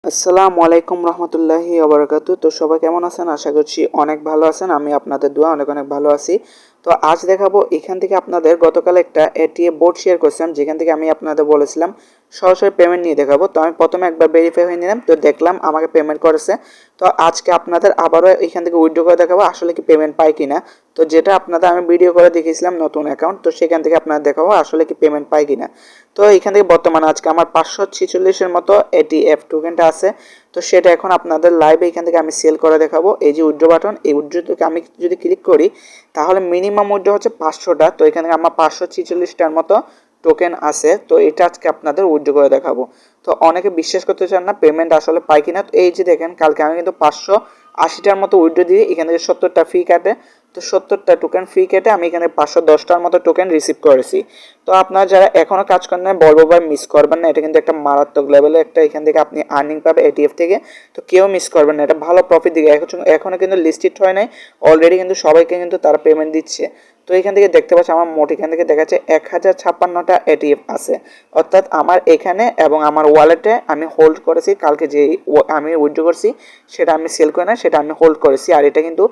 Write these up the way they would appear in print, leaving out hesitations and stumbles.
আসসালামু আলাইকুম রহমতুল্লাহি ওবারাকাতু। তো সবাই কেমন আছেন? আশা করছি অনেক ভালো আছেন। আমি আপনাদের দোয়া অনেক অনেক ভালো আছি। তো আজ দেখাবো এখান থেকে আপনাদের গতকাল একটা এটিএম বোর্ড শেয়ার করছিলাম, যেখান থেকে আমি আপনাদের বলেছিলাম সরাসরি পেমেন্ট নিয়ে দেখাবো। তো আমি প্রথমে একবার ভেরিফাই হয়ে নিলাম, তো দেখলাম আমাকে পেমেন্ট করেছে। তো আজকে আপনাদের আবারও এখান থেকে উইথড্র করে দেখাবো আসলে কি পেমেন্ট পাই কিনা। তো যেটা আপনাদের আমি ভিডিও করে দেখিয়েছিলাম নতুন অ্যাকাউন্ট, তো সেখান থেকে আপনাদের দেখাবো আসলে কি পেমেন্ট পাই কিনা। তো এখান থেকে বর্তমানে আজকে আমার 546-এর মতো এটিএফ টোকেনটা আছে। তো সেটা এখন আপনাদের লাইভে এখান থেকে আমি সেল করে দেখাবো। এই যে উইথড্র বাটন, এই উইথড্র থেকে আমি যদি ক্লিক করি তাহলে মিনিমাম উইথড্র হচ্ছে 500টা। তো এখানে আমার 546টার মতো টোকেন আছে। তো এটা আজকে আপনাদের উইথড্র করে দেখাবো। তো অনেকে বিশ্বাস করতে চান না পেমেন্ট আসলে পাই কিনা। তো এই যে দেখেন, কালকে আমি কিন্তু 580টার মতো উইথড্র দিয়ে এখান থেকে 70টা ফি কাটে। তো 70টা টোকেন ফি কেটে আমি এখানে 510টার মতো টোকেন রিসিভ করেছি। তো আপনারা যারা এখনও কাজ করেন না, বলবো ভাই মিস করবেন না। এটা কিন্তু একটা মারাত্মক লেভেলের একটা এখান থেকে আপনি আর্নিং পাবে এটিএফ থেকে। তো কেউ মিস করবেন না, এটা ভালো প্রফিট দিকে। এখনও কিন্তু লিস্টেড হয় নাই, অলরেডি কিন্তু সবাইকে কিন্তু তারা পেমেন্ট দিচ্ছে। তো এখান থেকে দেখতে পাচ্ছি আমার মোট এখান থেকে দেখা যাচ্ছে 1056টা এটিএফ আছে। অর্থাৎ আমার এখানে এবং আমার ওয়ালেটে আমি হোল্ড করেছি। কালকে যে আমি উইথড্র করছি সেটা আমি সেল করে না, সেটা আমি হোল্ড করেছি। আর এটা কিন্তু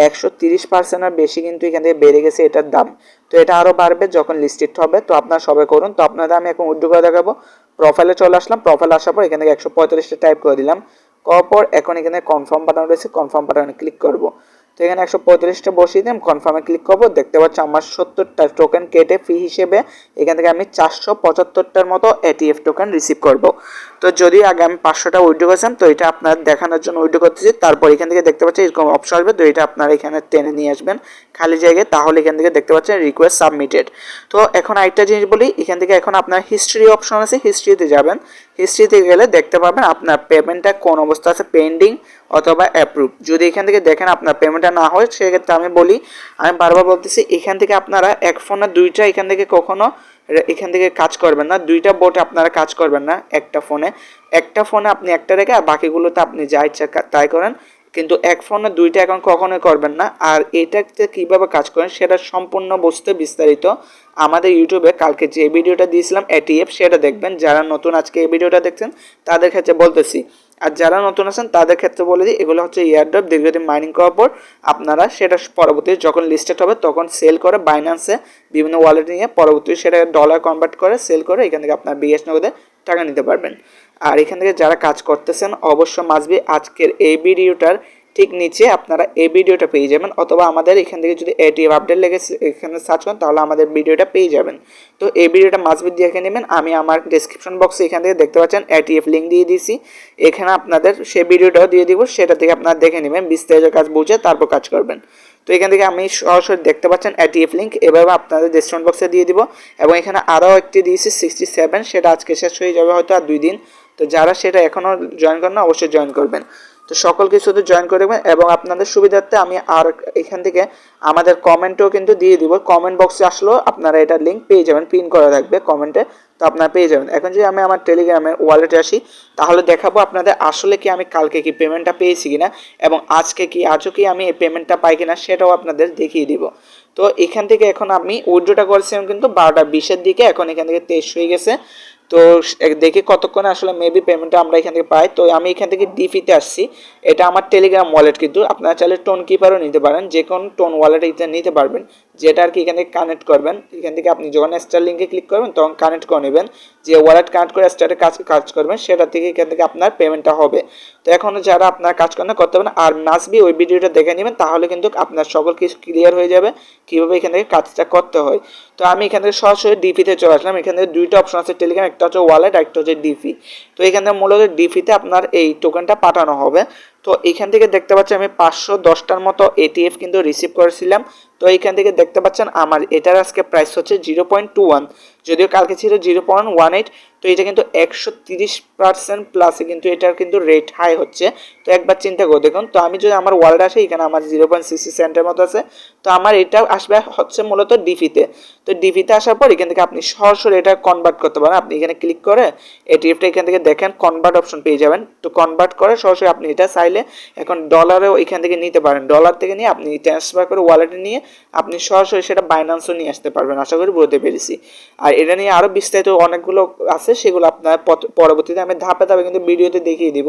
130%-এর বেশি কিন্তু এখান থেকে বেড়ে গেছে এটার দাম। তো এটা আরও বাড়বে যখন লিস্টেড হবে। তো আপনারা সবাই করুন। তো আপনাদের আমি এখন উইথড্র করে দেখাবো। প্রোফাইলে চলে আসলাম, প্রোফাইলে আসার পর এখান থেকে 145টা টাইপ করে দিলাম। করার পর এখন এখানে কনফার্ম বাটন রয়েছে, কনফার্ম বাটনে ক্লিক করব। তো এখানে 145টা বসিয়ে দিলাম, কনফার্মে ক্লিক করবো। দেখতে পাচ্ছি আমার 70টা টোকেন কেটে ফি হিসেবে এখান থেকে আমি 475টার মতো এটিএফ টোকেন রিসিভ করব। তো যদি আগে আমি 500টা উইথড্র করেছিলাম, তো এটা আপনার দেখানোর জন্য উইথড্র করতেছি। তারপর এখান থেকে দেখতে পাচ্ছি এরকম অপশন আসবে, তো এটা আপনারা এখানে টেনে নিয়ে আসবেন খালি জায়গায়। তাহলে এখান থেকে দেখতে পাচ্ছেন রিকোয়েস্ট সাবমিটেড। তো এখন আরেকটা জিনিস বলি, এখান থেকে এখন আপনার হিস্ট্রি অপশন আছে, হিস্ট্রিতে যাবেন। হিস্ট্রিতে গেলে দেখতে পাবেন আপনার পেমেন্টটা কোন অবস্থা আছে, পেন্ডিং অথবা অ্যাপ্রুভ। যদি এখান থেকে দেখেন আপনার পেমেন্টটা না হয়, সেক্ষেত্রে আমি বলি, আমি বারবার বলতেছি এখান থেকে আপনারা এক ফোনে দুইটা এখান থেকে কখনো এখান থেকে কাজ করবেন না। দুইটা বোট আপনারা কাজ করবেন না একটা ফোনে আপনি একটা রেখে আর বাকিগুলোতে আপনি যা ইচ্ছা তাই করেন, কিন্তু এক ফোনে দুইটা অ্যাকাউন্ট কখনোই করবেন না। আর এটাতে কীভাবে কাজ করেন সেটা সম্পূর্ণ বুঝতে বিস্তারিত আমাদের ইউটিউবে কালকে যে ভিডিওটা দিয়েছিলাম এটিএফ, সেটা দেখবেন। যারা নতুন আজকে এই ভিডিওটা দেখছেন তাদের ক্ষেত্রে বলতেছি, আর যারা নতুন আছেন তাদের ক্ষেত্রে বলে দিই, এগুলো হচ্ছে এয়ারড্রপ। দীর্ঘদিন মাইনিং করার পর আপনারা সেটা পরবর্তী যখন লিস্টেড হবে তখন সেল করে বাইন্যান্সে বিভিন্ন ওয়ালেট নিয়ে পরবর্তী সেটা ডলার কনভার্ট করে সেল করে এখান থেকে আপনার বিএস নগদে টাকা নিতে পারবেন। আর এখান থেকে যারা কাজ করতেছেন অবশ্য মাসবি আজকের এই ভিডিওটার ঠিক নিচে আপনারা এই ভিডিওটা পেয়ে যাবেন, অথবা আমাদের এখান থেকে যদি এটিএফ আপডেট লেগে এখানে সার্চ করেন তাহলে আমাদের ভিডিওটা পেয়ে যাবেন। তো এই ভিডিওটা মাসবি দেখে নেবেন। আমি আমার ডেসক্রিপশন বক্সে এখান থেকে দেখতে পাচ্ছেন এটিএফ লিঙ্ক দিয়ে দিয়েছি, এখানে আপনাদের সেই ভিডিওটাও দিয়ে দিব, সেটা থেকে আপনারা দেখে নেবেন, বিস্তারিত কাজ বুঝে তারপর কাজ করবেন। তো এখান থেকে আমি সরাসরি দেখতে পাচ্ছেন এটিএফ লিঙ্ক, এভাবে আপনাদের ডেসক্রিপশন বক্সে দিয়ে দিব। এবং এখানে আরও একটি দিয়েছি 67, সেটা আজকে শেষ হয়ে যাবে হয়তো আর 2 দিন। তো যারা সেটা এখনও জয়েন করেন না অবশ্যই জয়েন করবেন। তো সকল কিছুতে জয়েন করে দেবেন। এবং আপনাদের সুবিধার্থে আমি আর এখান থেকে আমাদের কমেন্টও কিন্তু দিয়ে দিব, কমেন্ট বক্সে আসলেও আপনারা এটার লিঙ্ক পেয়ে যাবেন, পিন করা থাকবে কমেন্টে, তো আপনারা পেয়ে যাবেন। এখন যদি আমি আমার টেলিগ্রামের ওয়ালেটে আসি তাহলে দেখাবো আপনাদের আসলে কি আমি কালকে কি পেমেন্টটা পেয়েছি কিনা এবং আজও কি আমি এই পেমেন্টটা পাই কিনা সেটাও আপনাদের দেখিয়ে দিব। তো এখান থেকে এখন আমি উইথড্রটা করেছিলাম কিন্তু 12টা 20-এর দিকে, এখন এখান থেকে 23 হয়ে গেছে। তো দেখি কতক্ষণে আসলে মেবি পেমেন্টটা আমরা এখান থেকে পাই। তো আমি এখান থেকে ডিফিতে আসছি, এটা আমার টেলিগ্রাম ওয়ালেট, কিন্তু আপনারা চাইলে টোন কিপারও নিতে পারেন, যে কোনো টোন ওয়ালেট এটা নিতে পারবেন, যেটা আর কি এখান থেকে কানেক্ট করবেন। এখান থেকে আপনি যখন স্টার লিঙ্কে ক্লিক করবেন তখন কানেক্ট করে নেবেন, যে ওয়ালেট কানেক্ট করে স্টারে কাজ করবেন সেটা থেকে এখান থেকে আপনার পেমেন্টটা হবে। তো এখনও যারা আপনার কাজ করেন করতে পারেন, আর মাসবি ওই ভিডিওটা দেখে নেবেন, তাহলে কিন্তু আপনার সকল কিছু ক্লিয়ার হয়ে যাবে কীভাবে এখান থেকে কাজটা করতে হয়। তো আমি এখান থেকে সরাসরি ডিপিতে চলে আসলাম। এখান থেকে দুইটা অপশন আছে টেলিগ্রাম, একটা হচ্ছে ওয়ালেট, একটা হচ্ছে ডিপি। তো এখান থেকে মূলত ডিপিতে আপনার এই টোকেনটা পাঠানো হবে। তো এখান থেকে দেখতে পাচ্ছেন আমি 510টার মতো এটিএফ কিন্তু রিসিভ করেছিলাম। তো এইখান থেকে দেখতে পাচ্ছেন আমার এটার আজকে প্রাইস হচ্ছে 0.21, যদিও কালকে ছিল 0.18। তো এটা কিন্তু 130% প্লাসে কিন্তু এটার কিন্তু রেট হাই হচ্ছে। তো একবার চিন্তা করে দেখুন। তো আমি যদি আমার ওয়ালেট আসে, এখানে আমার 0.60 সেন্টের মতো আছে। তো আমার এটা আসবে হচ্ছে মূলত ডিপিতে। তো ডিভিতে আসার পর এখান থেকে আপনি সরাসরি এটা কনভার্ট করতে পারেন। আপনি এখানে ক্লিক করে এটিএফটা এখান থেকে দেখেন কনভার্ট অপশন পেয়ে যাবেন। তো কনভার্ট করে সরাসরি আপনি এটা চাইলে এখন ডলারেও এখান থেকে নিতে পারেন। ডলার থেকে নিয়ে আপনি ট্রান্সফার করে ওয়ালেটে নিয়ে আপনি সরাসরি সেটা বাইন্যান্সও নিয়ে আসতে পারবেন। আশা করি বলতে পেরেছি। আর এটা নিয়ে আরও বিস্তারিত অনেকগুলো আছে, সেগুলো আপনার পরবর্তীতে আমি ধাপে ধাপে কিন্তু ভিডিওতে দেখিয়ে দিব।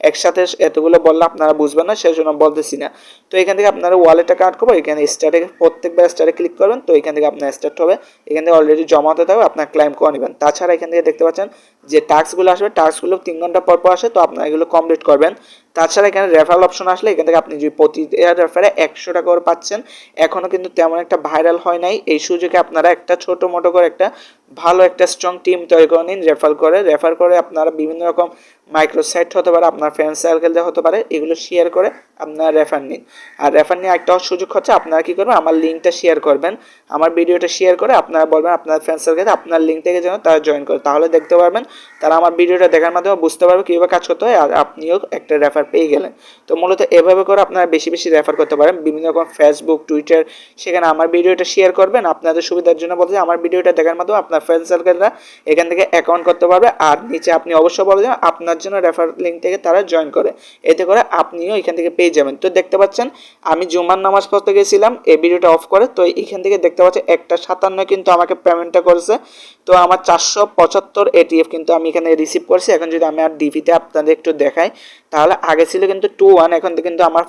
একসাথে এতগুলো বললে আপনারা বুঝবেন না, সেজন্য বলতেছি না। তো এখান থেকে আপনারা ওয়ালেটটা কাট করবো, এখানে স্টার্টে প্রত্যেকবার স্টার্টে ক্লিক করবেন। তো এখান থেকে আপনার স্টার্ট হবে, এখান থেকে অলরেডি জমা হতে থাকবে, আপনার ক্লাইম করে নেবেন। তাছাড়া এখান থেকে দেখতে পাচ্ছেন যে টাস্কগুলো আসবে, টাস্কগুলো 3 ঘন্টা পর পর আসে, তো আপনারা এগুলো কমপ্লিট করবেন। তাছাড়া এখানে রেফারেল অপশন আসলে এখান থেকে আপনি যদি প্রতি রেফারে 100 টাকা করে পাচ্ছেন। এখনও কিন্তু তেমন একটা ভাইরাল হয় নাই, এই সুযোগে আপনারা একটা ছোটো মোটো করে একটা ভালো একটা স্ট্রং টিম তৈরি করে নিন। রেফার করে আপনারা বিভিন্ন রকম মাইক্রোসাইট হতে পারে, আপনার ফ্রেন্ড সার্কেলে হতে পারে, এগুলো শেয়ার করে আপনারা রেফার নিন। আর রেফার নিয়ে একটা সুযোগ হচ্ছে আপনারা কী করবেন, আমার লিঙ্কটা শেয়ার করবেন, আমার ভিডিওটা শেয়ার করে আপনারা বলবেন আপনার ফ্রেন্ড সার্কেলে আপনার লিঙ্ক থেকে যেন তারা জয়েন করে, তাহলে দেখতে পারবেন তারা আমার ভিডিওটা দেখার মাধ্যমে বুঝতে পারবে কীভাবে কাজ করতে হয়, আর আপনিও একটা রেফার পেয়ে গেলেন। তো মূলত এভাবে করে আপনারা বেশি বেশি রেফার করতে পারেন বিভিন্ন রকম ফেসবুক, টুইটার, সেখানে আমার ভিডিওটা শেয়ার করবেন। আপনাদের সুবিধার জন্য বলতে আমার ভিডিওটা দেখার মাধ্যমে আপনার ফ্রেন্ড সার্কেলরা এখান থেকে অ্যাকাউন্ট করতে পারবে। আর নিচে আপনি অবশ্যই বলে দেবেন আপনার জন্য রেফার লিঙ্ক থেকে তারা জয়েন করে, এতে করে আপনিও এখান থেকে পেয়ে যাবেন। তো দেখতে পাচ্ছেন আমি জুমার নামাজ পড়তে গেছিলাম এই ভিডিওটা অফ করে, তো এখান থেকে দেখতে পাচ্ছি 1:57 কিন্তু আমাকে পেমেন্টটা করেছে। তো আমার 475 এটিএফ কিন্তু আমি এখানে রিসিভ করছি। এখন যদি আমি আর ডিভিতে আপনাদের একটু দেখাই, তাহলে আগে ছিল কিন্তু 2-1, এখন কিন্তু আমার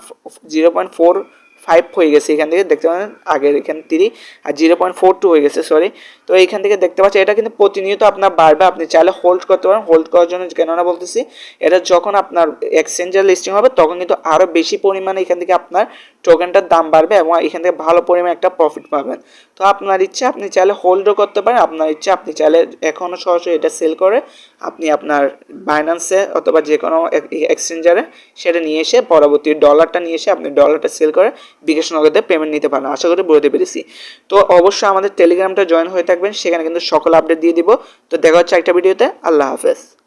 0.45 হয়ে গেছে। এখান থেকে দেখতে পাচ্ছেন আগের এখানে 3 আর 0.42 হয়ে গেছে, সরি। তো এইখান থেকে দেখতে পাচ্ছি এটা কিন্তু প্রতিনিয়ত আপনার বাড়বে, আপনি চাইলে হোল্ড করতে পারেন। হোল্ড করার জন্য কেননা বলতেছি, এটা যখন আপনার এক্সচেঞ্জের লিস্টিং হবে তখন কিন্তু আরও বেশি পরিমাণে এখান থেকে আপনার টোকেনটার দাম বাড়বে এবং এখান থেকে ভালো পরিমাণে একটা প্রফিট পাবেন। তো আপনার ইচ্ছা আপনি চাইলে হোল্ডও করতে পারেন, আপনার ইচ্ছা আপনি চাইলে এখনও সরাসরি এটা সেল করে আপনি আপনার বাইন্যান্সে অথবা যে কোনো এক্সচেঞ্জারে সেটা নিয়ে এসে পরবর্তী ডলারটা নিয়ে এসে আপনি ডলারটা সেল করে বিকাশ নগদে পেমেন্ট নিতে পারেন। আশা করি বলতে পেরেছি। তো অবশ্যই আমাদের টেলিগ্রামটা জয়েন হয়ে থাকবেন, সেখানে কিন্তু সকল আপডেট দিয়ে দিব। তো দেখা হচ্ছে একটা ভিডিওতে। আল্লাহ হাফেজ।